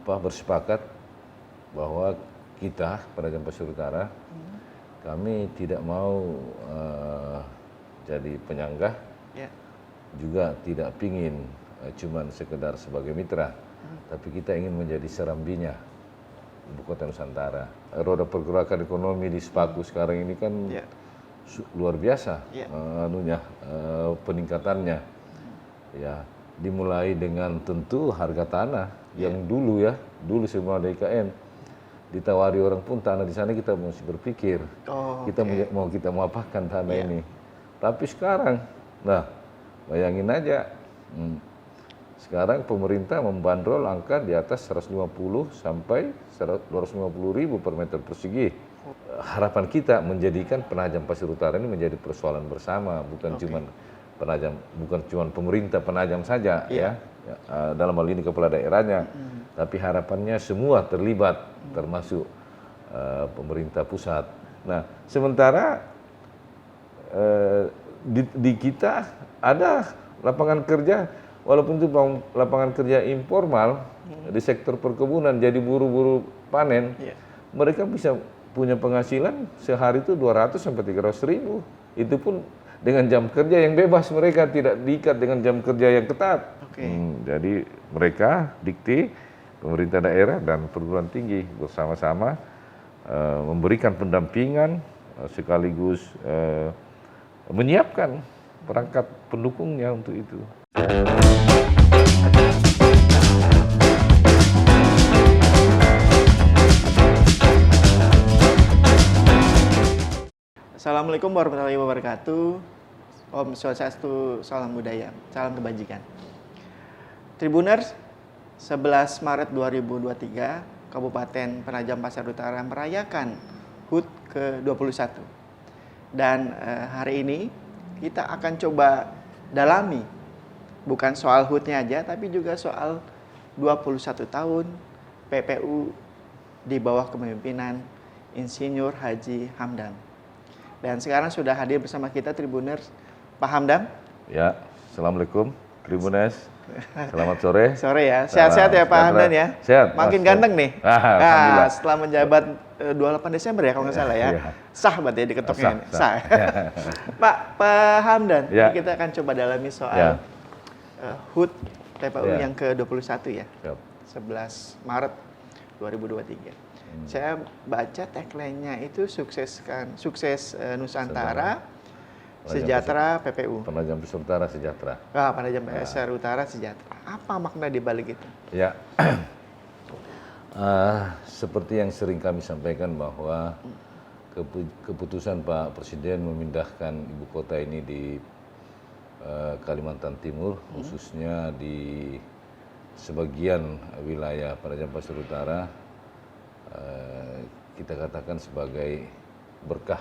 bersepakat bahwa kita Penajam Pasir Utara kami tidak mau jadi penyanggah, juga tidak pingin cuman sekedar sebagai mitra, tapi kita ingin menjadi serambinya Ibu Kota Nusantara. Roda pergerakan ekonomi di Sepaku sekarang ini kan luar biasa peningkatannya. Ya, dimulai dengan tentu harga tanah yang dulu semua ada IKN. Ditawari orang pun tanah di sana kita mesti berpikir kita mau apakan tanah ini. Tapi sekarang, nah bayangin aja, sekarang pemerintah membandrol angka di atas 150 sampai 250 ribu per meter persegi. Harapan kita menjadikan Penajam Pasir Utara ini menjadi persoalan bersama, bukan cuma pemerintah Penajam saja dalam hal ini kepala daerahnya, tapi harapannya semua terlibat, termasuk pemerintah pusat. Nah, sementara di kita ada lapangan kerja, walaupun itu lapangan kerja informal di sektor perkebunan, jadi buru-buru panen, mereka bisa punya penghasilan sehari itu 200 sampai 300 ribu. Itu pun dengan jam kerja yang bebas, mereka tidak diikat dengan jam kerja yang ketat. Jadi mereka dikti pemerintah daerah dan perguruan tinggi bersama-sama memberikan pendampingan sekaligus menyiapkan perangkat pendukungnya untuk itu. Assalamualaikum warahmatullahi wabarakatuh. Om Swastiastu, salam budaya, salam kebajikan. Tribuners, 11 Maret 2023, Kabupaten Penajam Pasir Utara merayakan HUT ke-21. Dan hari ini kita akan coba dalami bukan soal HUT-nya aja, tapi juga soal 21 tahun PPU di bawah kepemimpinan Insinyur Haji Hamdam. Dan sekarang sudah hadir bersama kita Tribuners, Pak Hamdam. Ya, Assalamualaikum Tribuners. Selamat sore. Sore ya, sehat-sehat ya Pak Hamdan ya. Sehat. Makin ganteng nih. Alhamdulillah. Setelah menjabat 28 Desember ya kalau nggak salah ya. Sah berarti ya diketoknya ini. Sah. Pak Hamdan, kita akan coba dalami soal HUT PPU yang ke-21 ya. 11 Maret 2023. Saya baca tagline-nya itu sukses Nusantara, sejahtera PPU. Penajam Pasir Utara sejahtera. Penajam Pasir Utara sejahtera. Apa makna di balik itu? Ya, seperti yang sering kami sampaikan bahwa keputusan Pak Presiden memindahkan ibu kota ini di Kalimantan Timur, khususnya di sebagian wilayah Penajam Pasir Utara, kita katakan sebagai berkah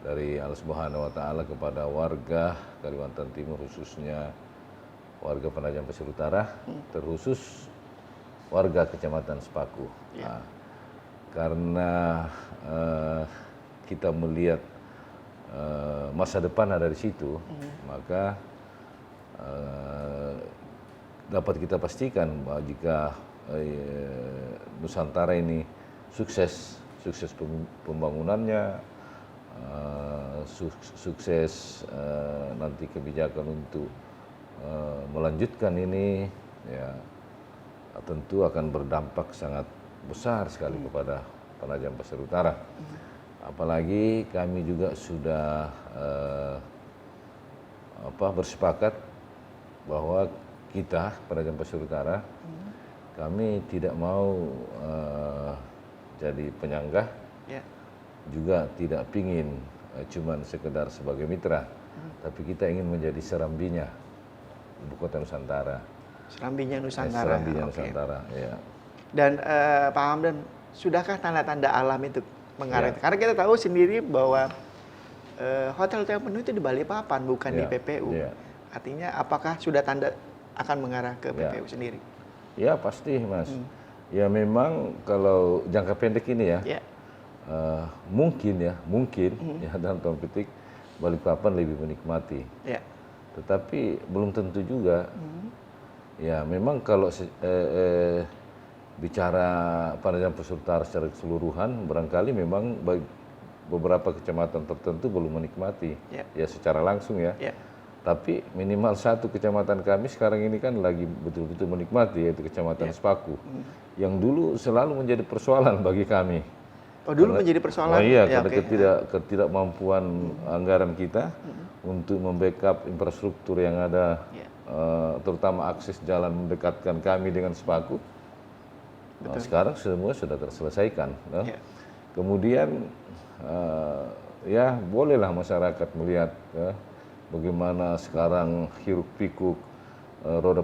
dari Allah Subhanahu wa taala kepada warga Kalimantan Timur, khususnya warga Penajam Pasir Utara, terkhusus warga Kecamatan Sepaku. Karena kita melihat masa depan ada di situ, maka dapat kita pastikan bahwa jika Nusantara ini sukses pembangunannya, sukses nanti kebijakan untuk melanjutkan ini, ya tentu akan berdampak sangat besar sekali kepada Penajam Pasir Utara. Apalagi kami juga sudah bersepakat bahwa kita Penajam Pasir Utara kami tidak mau jadi penyanggah, juga tidak pingin cuman sekedar sebagai mitra, tapi kita ingin menjadi serambinya Ibu Kota Nusantara. Serambinya Nusantara. Serambinya Nusantara, ya. Dan Pak Hamdan, sudahkah tanda-tanda alam itu mengarah? Karena kita tahu sendiri bahwa hotel-hotel penuh itu di Balikpapan, bukan di PPU. Artinya apakah sudah tanda akan mengarah ke PPU sendiri? Ya pasti Mas. Ya memang kalau jangka pendek ini mungkin dalam tanda petik Balikpapan lebih menikmati. Tetapi belum tentu juga. Ya, memang kalau bicara penajam pasir utara secara keseluruhan, barangkali memang beberapa kecamatan tertentu belum menikmati ya secara langsung ya. Tapi minimal satu kecamatan kami sekarang ini kan lagi betul-betul menikmati, yaitu Kecamatan Sepaku, yang dulu selalu menjadi persoalan bagi kami. Oh, dulu menjadi persoalan? Oh iya, karena ketidakmampuan anggaran kita untuk membackup infrastruktur yang ada, terutama akses jalan mendekatkan kami dengan Sepaku. Nah, sekarang semua sudah terselesaikan. Kemudian ya bolehlah masyarakat melihat bagaimana sekarang hiruk pikuk roda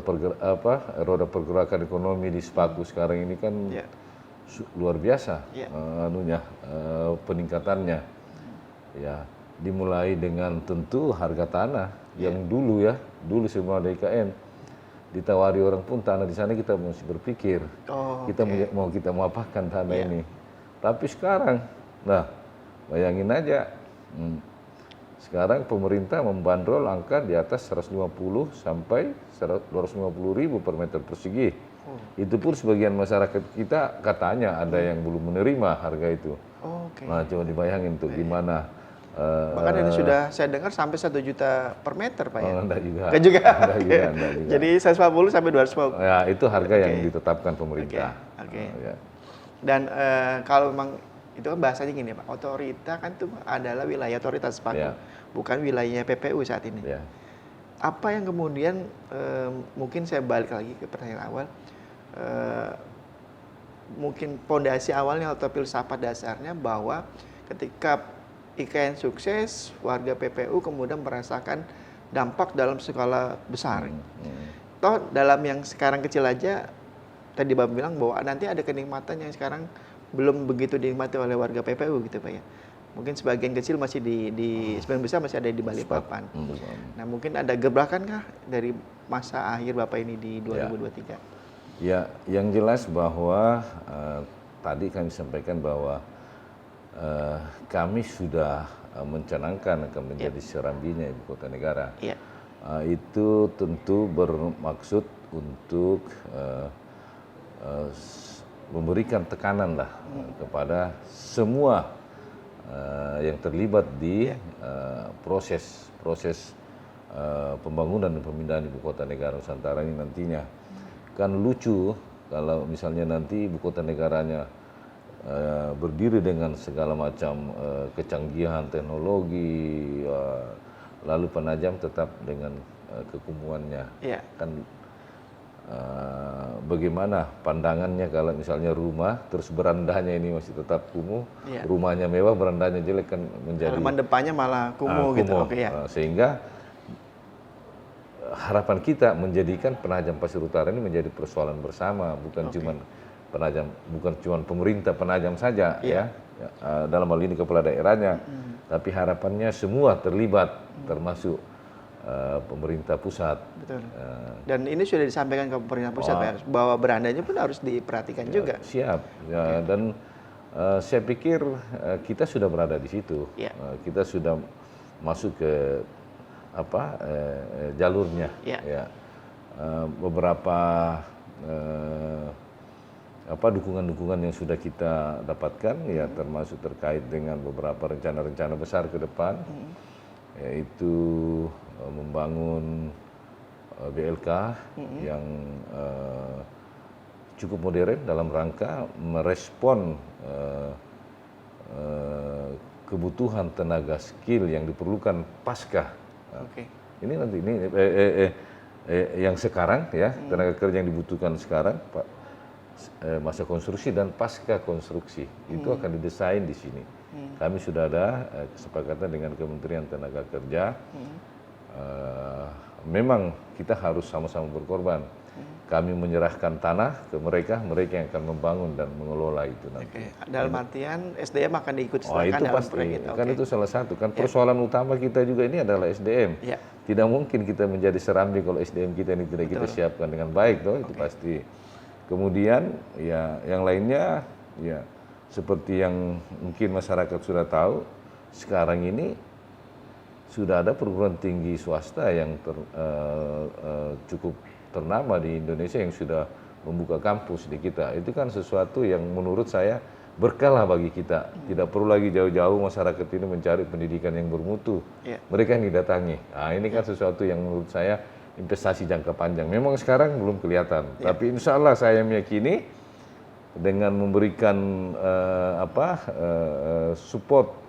pergerakan ekonomi di Sepaku sekarang ini kan luar biasa peningkatannya. Ya, dimulai dengan tentu harga tanah yang dulu semua DKN ditawari orang pun tanah di sana kita mesti berpikir kita mau apakan tanah ini. Tapi sekarang, nah bayangin aja, sekarang pemerintah membandrol angka di atas 150 sampai 250.000 per meter persegi. Itu pun sebagian masyarakat kita katanya ada yang belum menerima harga itu. Nah coba dibayangin tuh gimana. Bahkan ini sudah saya dengar sampai 1 juta per meter, Pak ya? Enggak juga. Enggak juga? Enggak juga. Jadi 150 sampai 250? Ya, itu harga yang ditetapkan pemerintah. Ya. Dan kalau memang, itu kan bahasanya gini Pak, otorita kan itu adalah wilayah otoritas Sepaku, bukan wilayahnya PPU saat ini. Apa yang kemudian, mungkin saya balik lagi ke pertanyaan awal, mungkin pondasi awalnya atau filsafat dasarnya bahwa ketika IKN sukses, warga PPU kemudian merasakan dampak dalam skala besar. Toh dalam yang sekarang kecil aja, tadi Bapak bilang bahwa nanti ada kenikmatan yang sekarang belum begitu dinikmati oleh warga PPU gitu Pak ya. Mungkin sebagian kecil masih sebagian besar masih ada di Balikpapan. Nah mungkin ada gebrakan kah dari masa akhir Bapak ini di 2023? Ya, yang jelas bahwa tadi kami sampaikan bahwa kami sudah mencanangkan akan menjadi serambinya ibu kota negara. Itu tentu bermaksud untuk memberikan tekanan lah kepada semua yang terlibat di proses pembangunan dan pemindahan ibu kota negara Nusantara ini nantinya. Kan lucu kalau misalnya nanti ibu kota negaranya berdiri dengan segala macam kecanggihan teknologi, lalu penajam tetap dengan kekumuannya. Kan bagaimana pandangannya kalau misalnya rumah terus berandanya ini masih tetap kumuh, rumahnya mewah berandanya jelek kan menjadi halaman depannya malah kumuh gitu. Sehingga harapan kita menjadikan penajam pasir utara ini menjadi persoalan bersama, bukan cuma pemerintah penajam saja dalam hal ini kepala daerahnya, tapi harapannya semua terlibat termasuk pemerintah pusat. Betul. Dan ini sudah disampaikan ke pemerintah pusat bahwa berandanya pun harus diperhatikan juga. Siap. Dan saya pikir kita sudah berada di situ. Kita sudah masuk ke jalurnya. Beberapa dukungan-dukungan yang sudah kita dapatkan termasuk terkait dengan beberapa rencana-rencana besar ke depan, yaitu membangun BLK yang cukup modern dalam rangka merespon kebutuhan tenaga skill yang diperlukan pasca. Ini nanti yang sekarang tenaga kerja yang dibutuhkan sekarang masa konstruksi dan pasca konstruksi itu akan didesain di sini. Kami sudah ada kesepakatan dengan Kementerian Tenaga Kerja. Memang kita harus sama-sama berkorban. Kami menyerahkan tanah ke mereka yang akan membangun dan mengelola itu nanti. Dalam artian SDM akan diikut sertakan itu dalam pasti. proyek itu. Kan itu salah satu. Kan persoalan utama kita juga ini adalah SDM. Tidak mungkin kita menjadi serambi kalau SDM kita ini tidak kita siapkan dengan baik, itu pasti. Kemudian yang lainnya seperti yang mungkin masyarakat sudah tahu, sekarang ini sudah ada perguruan tinggi swasta yang cukup ternama di Indonesia yang sudah membuka kampus di kita. Itu kan sesuatu yang menurut saya berkah lah bagi kita. Tidak perlu lagi jauh-jauh masyarakat ini mencari pendidikan yang bermutu. Mereka yang didatangi. Nah, ini kan sesuatu yang menurut saya investasi jangka panjang. Memang sekarang belum kelihatan, tapi insya Allah saya meyakini dengan memberikan support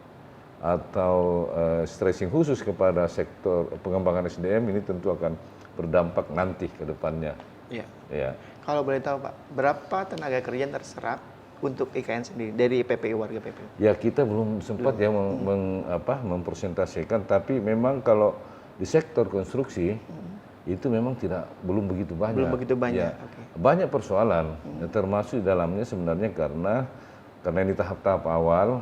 atau stressing khusus kepada sektor pengembangan SDM ini tentu akan berdampak nanti ke depannya. Iya. Ya. Kalau boleh tahu Pak, berapa tenaga kerja yang terserap untuk IKN sendiri dari PPU, warga PPU? Ya, kita belum sempat ya mempresentasikan, tapi memang kalau di sektor konstruksi itu memang belum begitu banyak. Belum begitu banyak. Ya. Banyak persoalan, termasuk di dalamnya sebenarnya karena ini tahap-tahap awal,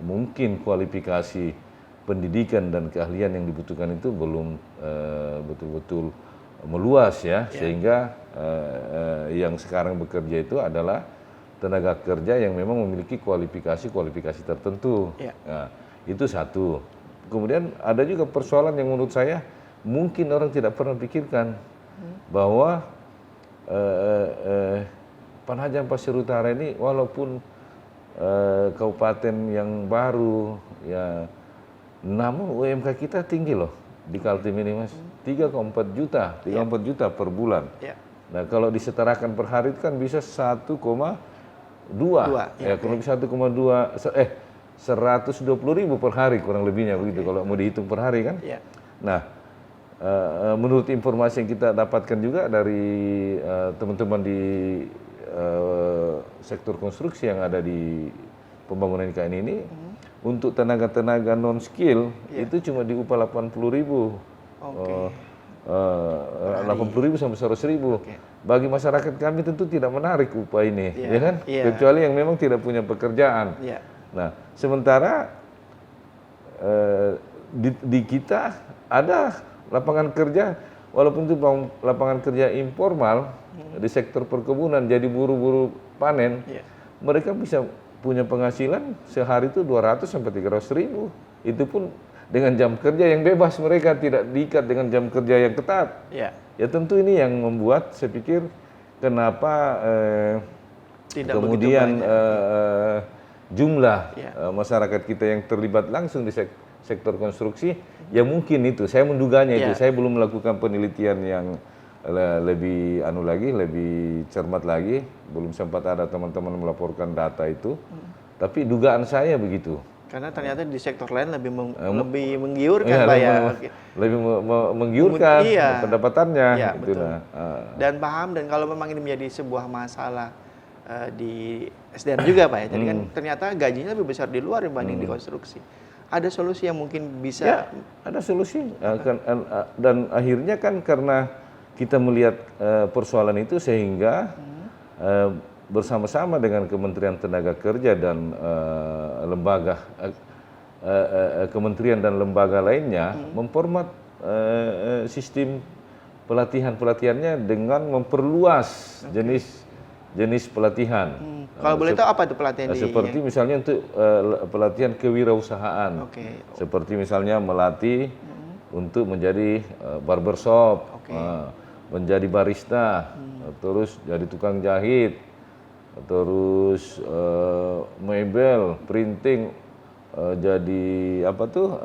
mungkin kualifikasi pendidikan dan keahlian yang dibutuhkan itu belum betul-betul meluas ya, sehingga yang sekarang bekerja itu adalah tenaga kerja yang memang memiliki kualifikasi tertentu. Nah, itu satu. Kemudian ada juga persoalan yang menurut saya mungkin orang tidak pernah pikirkan bahwa Penajam Pasir Utara ini walaupun kabupaten yang baru ya, namun UMK kita tinggi loh di Kaltim ini Mas, 3,4 juta per bulan. Nah, kalau disetarakan per hari itu kan bisa 1,2 ya, kurang lebih 120.000 per hari kurang lebihnya begitu kalau mau dihitung per hari kan. Nah, menurut informasi yang kita dapatkan juga dari teman-teman di sektor konstruksi yang ada di pembangunan IKN ini, untuk tenaga-tenaga non skill itu cuma diupah 80.000. 80.000 sampai 100.000. Bagi masyarakat kami tentu tidak menarik upah ini, ya kan? Kecuali yang memang tidak punya pekerjaan. Nah, sementara di kita ada lapangan kerja, walaupun itu lapangan kerja informal di sektor perkebunan, jadi buru-buru panen, mereka bisa punya penghasilan sehari itu 200 sampai 300.000. Itu pun dengan jam kerja yang bebas, mereka tidak diikat dengan jam kerja yang ketat. Ya tentu ini yang membuat saya pikir kenapa kemudian jumlah masyarakat kita yang terlibat langsung di sektor konstruksi, ya mungkin itu, saya menduganya itu, saya belum melakukan penelitian yang lebih lebih cermat lagi, belum sempat ada teman-teman melaporkan data itu, tapi dugaan saya begitu. Karena ternyata di sektor lain lebih menggiurkan Pak ya. Lebih menggiurkan pendapatannya. Betul. Dan paham, dan kalau memang ini menjadi sebuah masalah di SDM juga Pak ya. Jadi kan ternyata gajinya lebih besar di luar dibanding di konstruksi. Ada solusi yang mungkin bisa? Ya, ada solusi. Dan akhirnya kan karena kita melihat persoalan itu sehingga bersama-sama dengan Kementerian Tenaga Kerja dan kementerian dan lembaga lainnya memformat sistem pelatihannya dengan memperluas jenis pelatihan. Kalau boleh tahu apa itu pelatihan seperti misalnya untuk pelatihan kewirausahaan. Seperti misalnya melatih untuk menjadi barbershop, menjadi barista, terus jadi tukang jahit, terus mebel, printing, jadi apa tuh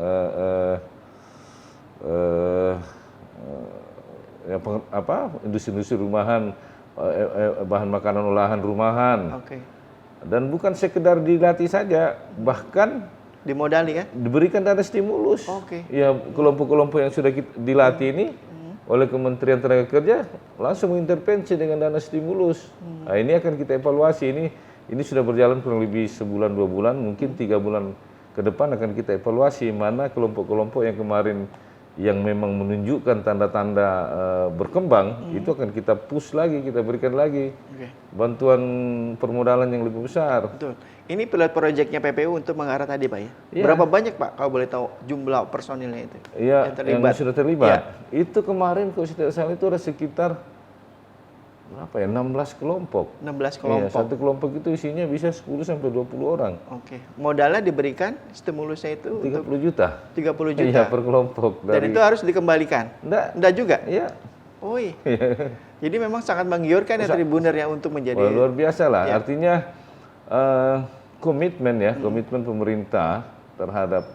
industri-industri rumahan, bahan makanan olahan rumahan. Dan bukan sekedar dilatih saja, bahkan dimodali kan? Diberikan dana stimulus. Ya, kelompok-kelompok yang sudah dilatih ini oleh Kementerian Tenaga Kerja langsung mengintervensi dengan dana stimulus. Nah, ini akan kita evaluasi. Ini sudah berjalan kurang lebih sebulan 2 bulan, mungkin 3 bulan ke depan akan kita evaluasi mana kelompok-kelompok yang kemarin yang memang menunjukkan tanda-tanda berkembang, itu akan kita push lagi, kita berikan lagi bantuan permodalan yang lebih besar. Betul. Ini pilot proyeknya PPU untuk mengarah tadi Pak ya? Berapa banyak Pak kalau boleh tahu jumlah personilnya itu? Iya, yang sudah terlibat. Itu kemarin kalau tidak salah itu ada sekitar 16 kelompok. 16 kelompok. Satu kelompok itu isinya bisa 10 sampai 20 orang. Modalnya diberikan stimulusnya itu 30 juta. 30 juta. Iya, per kelompok. Dan itu harus dikembalikan? Enggak juga? Iya. Oh iya. Jadi memang sangat menggiurkan ya Tribuner ya untuk menjadi luar biasa lah. Ya. Artinya komitmen komitmen pemerintah terhadap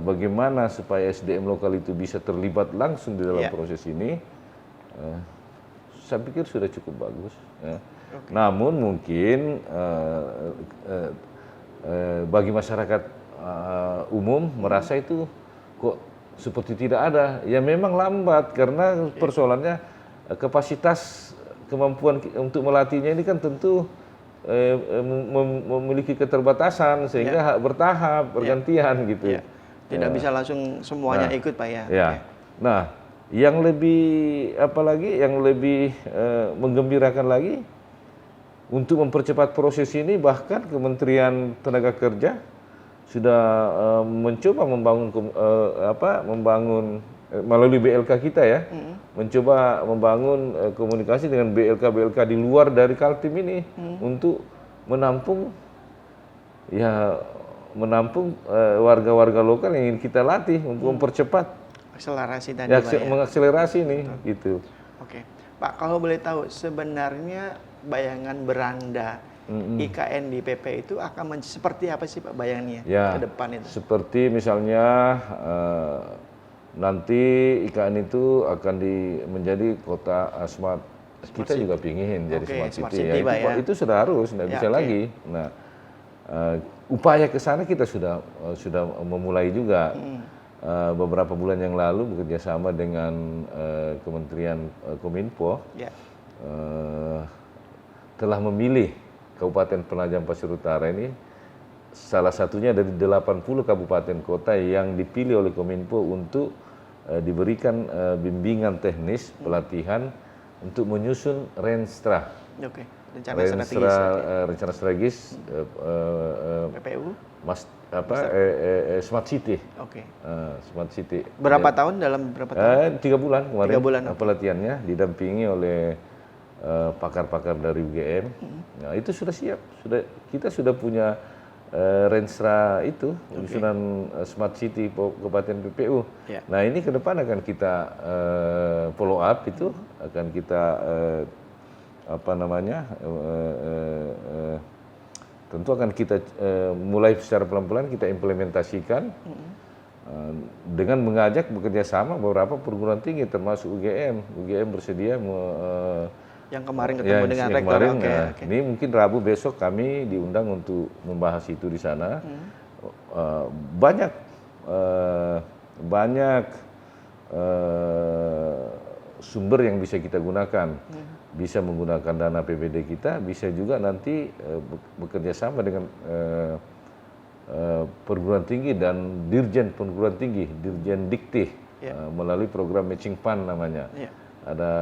bagaimana supaya SDM lokal itu bisa terlibat langsung di dalam proses ini, saya pikir sudah cukup bagus. Ya. Namun mungkin bagi masyarakat umum merasa itu kok seperti tidak ada. Ya memang lambat karena persoalannya kapasitas kemampuan untuk melatihnya ini kan tentu memiliki keterbatasan sehingga bertahap, bergantian gitu. Tidak bisa langsung semuanya ikut Pak ya. Ya. Nah, yang lebih apalagi yang lebih menggembirakan lagi untuk mempercepat proses ini bahkan Kementerian Tenaga Kerja sudah mencoba membangun melalui BLK kita ya, mencoba membangun komunikasi dengan BLK di luar dari Kaltim ini untuk menampung warga-warga lokal yang ingin kita latih untuk mempercepat akselerasi tadi Pak ya. Mengakselerasi nih gitu. Oke. Pak, kalau boleh tahu sebenarnya bayangan beranda IKN di PP itu akan seperti apa sih Pak bayangannya ke depan itu? Seperti misalnya nanti IKN itu akan menjadi kota smart. Kita juga pingin jadi smart city ya. Itu sudah harus, nggak bisa lagi. Nah, upaya ke sana kita sudah memulai juga. Beberapa bulan yang lalu bekerja sama dengan Kementerian Kominfo telah memilih Kabupaten Penajam Pasir Utara ini salah satunya dari 80 kabupaten kota yang dipilih oleh Kominfo untuk diberikan bimbingan teknis pelatihan untuk menyusun Renstra. Rencana strategis PPU Smart City. Smart City. Berapa tahun dalam berapa tahun? 3 bulan kemarin. 3 bulan. Pelatihannya didampingi oleh pakar-pakar dari UGM. Nah, itu sudah siap. Kita sudah punya Renstra itu, penyusunan Smart City Kabupaten PPU. Nah, ini ke depan akan kita follow up itu, akan kita tentu akan kita mulai secara pelan-pelan kita implementasikan dengan mengajak bekerja sama beberapa perguruan tinggi termasuk UGM. UGM bersedia yang kemarin ketemu dengan rektor. Ini mungkin Rabu besok kami diundang untuk membahas itu di sana. Banyak sumber yang bisa kita gunakan. Bisa menggunakan dana APBD kita, bisa juga nanti bekerja sama dengan perguruan tinggi dan dirjen perguruan tinggi, dirjen Dikti, melalui program matching fund namanya. Ada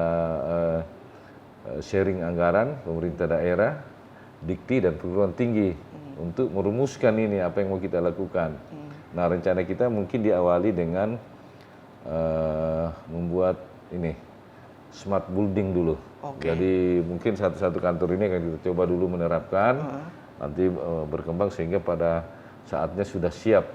sharing anggaran pemerintah daerah, Dikti dan perguruan tinggi untuk merumuskan ini apa yang mau kita lakukan. Nah, rencana kita mungkin diawali dengan membuat ini smart building dulu. Jadi mungkin satu kantor ini akan kita coba dulu menerapkan, nanti berkembang sehingga pada saatnya sudah siap.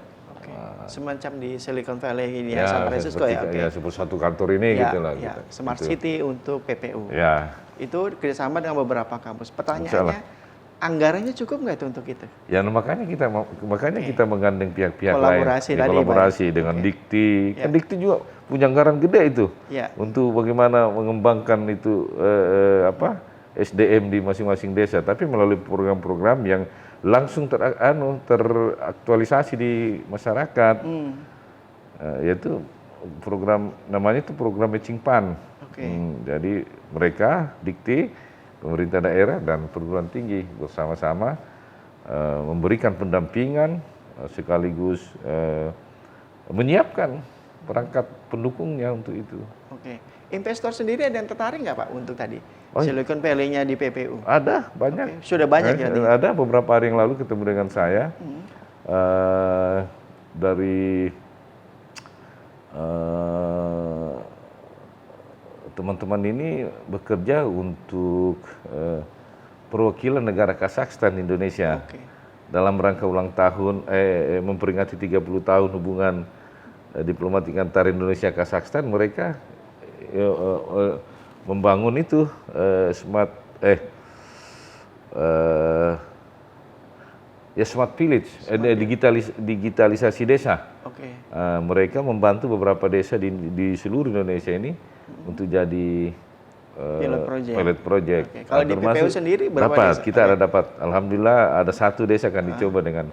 Semacam di Silicon Valley ini ya, San Francisco ya. Ya, seperti satu kantor ini gitu lah. Smart City untuk PPU. Ya. Itu kerjasama dengan beberapa kampus. Pertanyaannya, anggarannya cukup nggak itu untuk itu? Ya, makanya kita menggandeng pihak-pihak lain. Kolaborasi dengan Dikti. Kan Dikti juga punya anggaran gede itu untuk bagaimana mengembangkan itu SDM di masing-masing desa. Tapi melalui program-program yang langsung teraktualisasi di masyarakat, yaitu program namanya itu program matching fund. Jadi mereka Dikti, pemerintah daerah dan perguruan tinggi bersama-sama memberikan pendampingan sekaligus menyiapkan perangkat pendukungnya untuk itu. Investor sendiri ada yang tertarik nggak Pak untuk tadi Silicon Valley-nya di PPU? Ada, banyak. Sudah banyak ya? Ada beberapa hari yang lalu ketemu dengan saya dari teman-teman ini bekerja untuk perwakilan negara Kazakhstan di Indonesia dalam rangka ulang tahun memperingati 30 tahun hubungan diplomatik antara Indonesia Kazakhstan. Mereka membangun itu smart village, digitalisasi desa. Oke. Mereka membantu beberapa desa di seluruh Indonesia ini untuk jadi pilot project. Oke. Kalau di PPU sendiri berapa dapat, desa? kita ada dapat. Alhamdulillah ada 1 desa kan dicoba dengan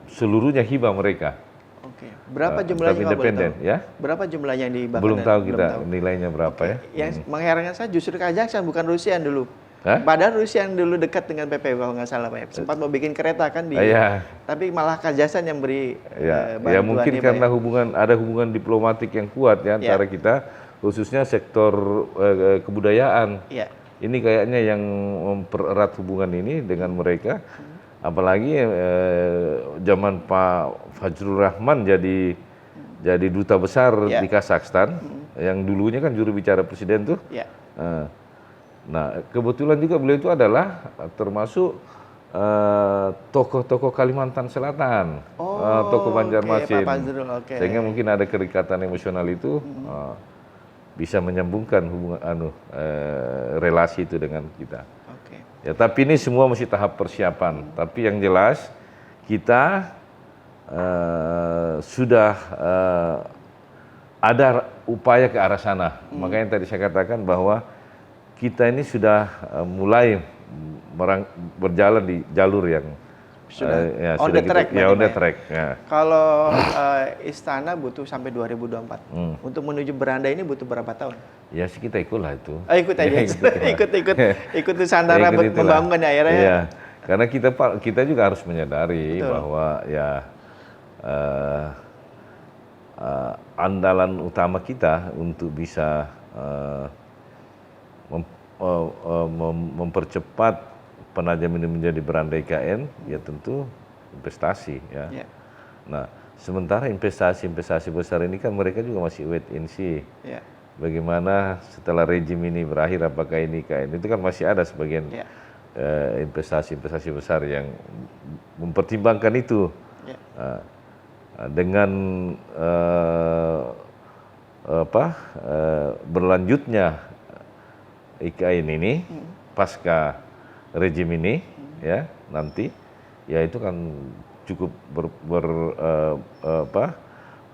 seluruhnya hibah mereka. Oke. Berapa jumlahnya kalau boleh independen, tahu? ya? Berapa jumlahnya yang dihibahkan? Belum tahu Belum kita tahu. nilainya berapa ya. Yang mengherankan saya justru Kazakhstan bukan Rusia yang dulu. Hah? Padahal Rusia yang dulu dekat dengan PPU kalau nggak salah Pak ya. Sempat mau bikin kereta kan di. Iya. Tapi malah Kazakhstan yang beri Ya, bantuan mungkin ya, Pak karena ya. ada hubungan diplomatik yang kuat ya antara kita, khususnya sektor kebudayaan. Iya. Ini kayaknya yang mempererat hubungan ini dengan mereka. Apalagi zaman Pak Fajrul Rahman jadi duta besar di Kazakhstan, yang dulunya kan juru bicara presiden tuh. Iya. Nah, kebetulan juga beliau itu adalah termasuk tokoh-tokoh Kalimantan Selatan, tokoh Banjarmasin. Pak Fajrul, oke. Sehingga mungkin ada kerikatan emosional itu bisa menyambungkan hubungan relasi itu dengan kita. Oke. Ya, tapi ini semua masih tahap persiapan. Tapi yang jelas kita sudah ada upaya ke arah sana. Makanya tadi saya katakan bahwa kita ini sudah mulai berjalan di jalur yang Sudah on the track. on the track. Ya. Kalau istana butuh sampai 2024. Untuk menuju beranda ini butuh berapa tahun? Ya sih kita ikutlah itu. Ikut aja. ikut Nusantara membangun daerah ya. Iya. Karena kita juga harus menyadari bahwa ya andalan utama kita untuk bisa mempercepat Penajam ini menjadi beranda IKN, ya tentu investasi ya. Yeah. Nah, sementara investasi besar ini kan mereka juga masih wait and see. Yeah. Bagaimana setelah rejim ini berakhir, apakah ini IKN itu kan masih ada sebagian investasi besar yang mempertimbangkan itu. Yeah. Dengan berlanjutnya IKN ini pasca rejim ini ya nanti ya itu kan cukup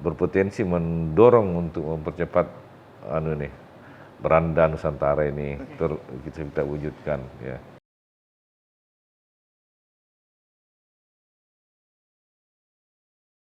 berpotensi mendorong untuk mempercepat beranda Nusantara ini kita wujudkan ya.